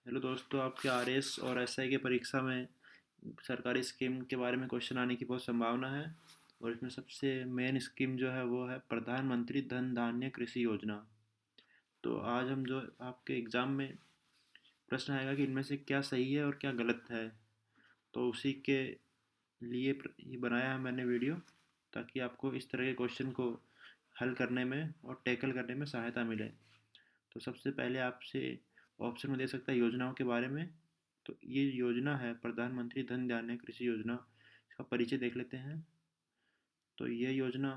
Hello दोस्तों, आपके RS और एसआई की परीक्षा में सरकारी स्कीम के बारे में क्वेश्चन आने की बहुत संभावना है। और इसमें सबसे मेन स्कीम जो है वो है प्रधानमंत्री धन धान्य कृषि योजना। तो आज हम जो आपके एग्ज़ाम में प्रश्न आएगा कि इनमें से क्या सही है और क्या गलत है। तो उसी के लिए ये बनाया है मैंने वीडियो, ताकि आपको इस तरह के क्वेश्चन को हल करने में और टैकल करने में सहायता मिले। तो सबसे पहले आपसे ऑप्शन में दे सकता है योजनाओं के बारे में। तो ये योजना है प्रधानमंत्री धन धान्य कृषि योजना। इसका परिचय देख लेते हैं। तो ये योजना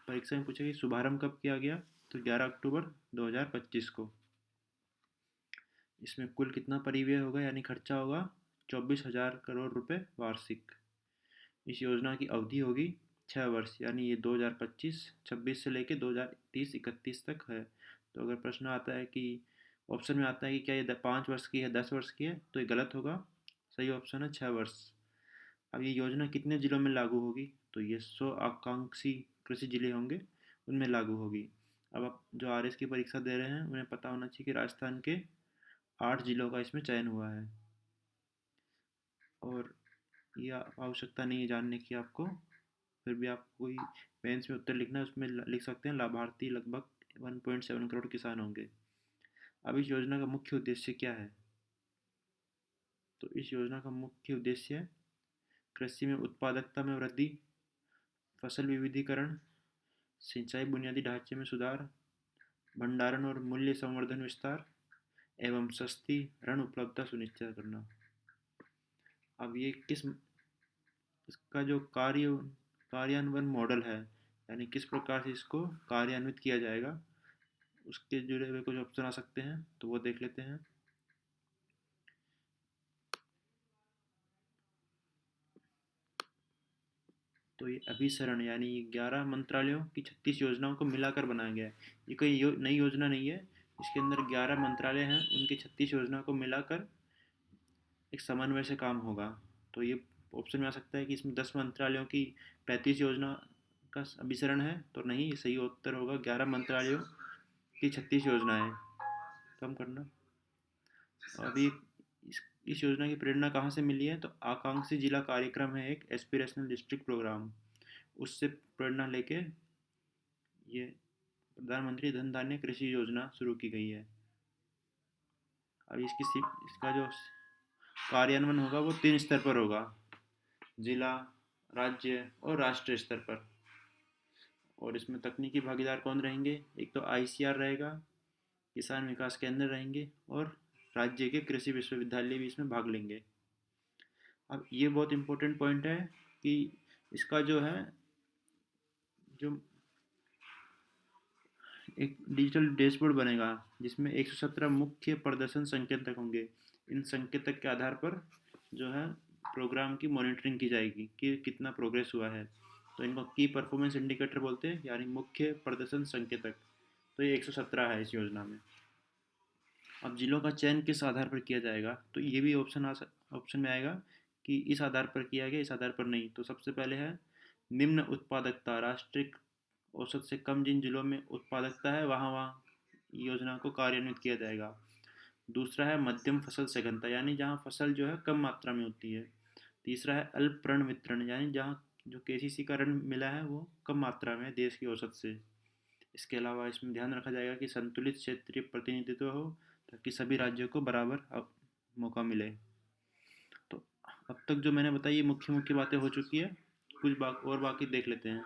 परीक्षा में पूछेगी शुभारंभ कब किया गया। तो 11 अक्टूबर 2025 को। इसमें कुल कितना परिव्यय होगा यानी खर्चा होगा 24,000 करोड़ रुपए वार्षिक। इस योजना की अवधि होगी 6 वर्ष, यानी ये 2025-26 से लेके 2030-31 तक है। तो अगर प्रश्न आता है कि ऑप्शन में आता है कि क्या ये 5 वर्ष की है 10 वर्ष की है, तो ये गलत होगा। सही ऑप्शन है 6 वर्ष। अब ये योजना कितने जिलों में लागू होगी। तो ये 100 आकांक्षी कृषि जिले होंगे, उनमें लागू होगी। अब आप जो आरएस की परीक्षा दे रहे हैं उन्हें पता होना चाहिए कि राजस्थान के 8 जिलों का इसमें चयन हुआ है। और ये आवश्यकता नहीं है जानने की आपको, फिर भी आप कोई मेंस में उत्तर लिखना है उसमें लिख सकते हैं लाभार्थी लगभग 1.7 करोड़ किसान होंगे। अब इस योजना का मुख्य उद्देश्य क्या है। तो इस योजना का मुख्य उद्देश्य है कृषि में उत्पादकता में वृद्धि, फसल विविधीकरण, सिंचाई बुनियादी ढांचे में सुधार, भंडारण और मूल्य संवर्धन विस्तार एवं सस्ती ऋण उपलब्धता सुनिश्चित करना। अब ये किस इसका जो कार्यान्वयन मॉडल है, यानी किस प्रकार से इसको कार्यान्वित किया जाएगा, उसके जुड़े हुए कुछ ऑप्शन आ सकते हैं, तो वो देख लेते हैं। तो ये अभिसरण यानी 11 मंत्रालयों की 36 योजनाओं को मिलाकर बनाया गया है। ये कोई नई योजना नहीं है। इसके अंदर 11 मंत्रालय हैं, उनकी 36 योजनाओं को मिलाकर एक समन्वय से काम होगा। तो ये ऑप्शन में आ सकता है कि इसमें 10 मंत्रालयों की 35 योजना का अभिसरण है, तो नहीं, ये सही उत्तर होगा 11 मंत्रालयों की 36 योजनाएं। कम करना। अभी इस योजना की प्रेरणा कहाँ से मिली है। तो आकांक्षी जिला कार्यक्रम है, एक एस्पिरेशनल डिस्ट्रिक्ट प्रोग्राम, उससे प्रेरणा लेके ये प्रधानमंत्री धन धान्य कृषि योजना शुरू की गई है। अब इसका जो कार्यान्वयन होगा वो 3 स्तर पर होगा, जिला, राज्य और राष्ट्रीय स्तर पर। और इसमें तकनीकी भागीदार कौन रहेंगे। एक तो आईसीआर रहेगा, किसान विकास केंद्र रहेंगे और राज्य के कृषि विश्वविद्यालय भी इसमें भाग लेंगे। अब ये बहुत इंपॉर्टेंट पॉइंट है कि इसका जो है जो एक डिजिटल डैशबोर्ड बनेगा, जिसमें 117 मुख्य प्रदर्शन संकेतक होंगे। इन संकेतक के आधार पर जो है प्रोग्राम की मॉनिटरिंग की जाएगी कि कितना प्रोग्रेस हुआ है। तो इनको की परफॉर्मेंस इंडिकेटर बोलते हैं, यानी मुख्य प्रदर्शन संकेतक। तो ये 117 है इस योजना में। अब जिलों का चयन किस आधार पर किया जाएगा, तो ये भी ऑप्शन में आएगा कि इस आधार पर किया गया, इस आधार पर नहीं। तो सबसे पहले है निम्न उत्पादकता, राष्ट्रीय औसत से कम जिन जिलों में उत्पादकता है वहाँ वहाँ योजना को कार्यान्वित किया जाएगा। दूसरा है मध्यम फसल सघनता, यानी जहाँ फसल जो है कम मात्रा में होती है। तीसरा है अल्प ऋण वितरण, यानी जहाँ जो केसीसी का ऋण मिला है वो कम मात्रा में है देश की औसत से। इसके अलावा इसमें ध्यान रखा जाएगा कि संतुलित क्षेत्रीय प्रतिनिधित्व हो, ताकि सभी राज्यों को बराबर मौका मिले। तो अब तक जो मैंने बताई ये मुख्य मुख्य बातें हो चुकी है। कुछ और बाकी देख लेते हैं।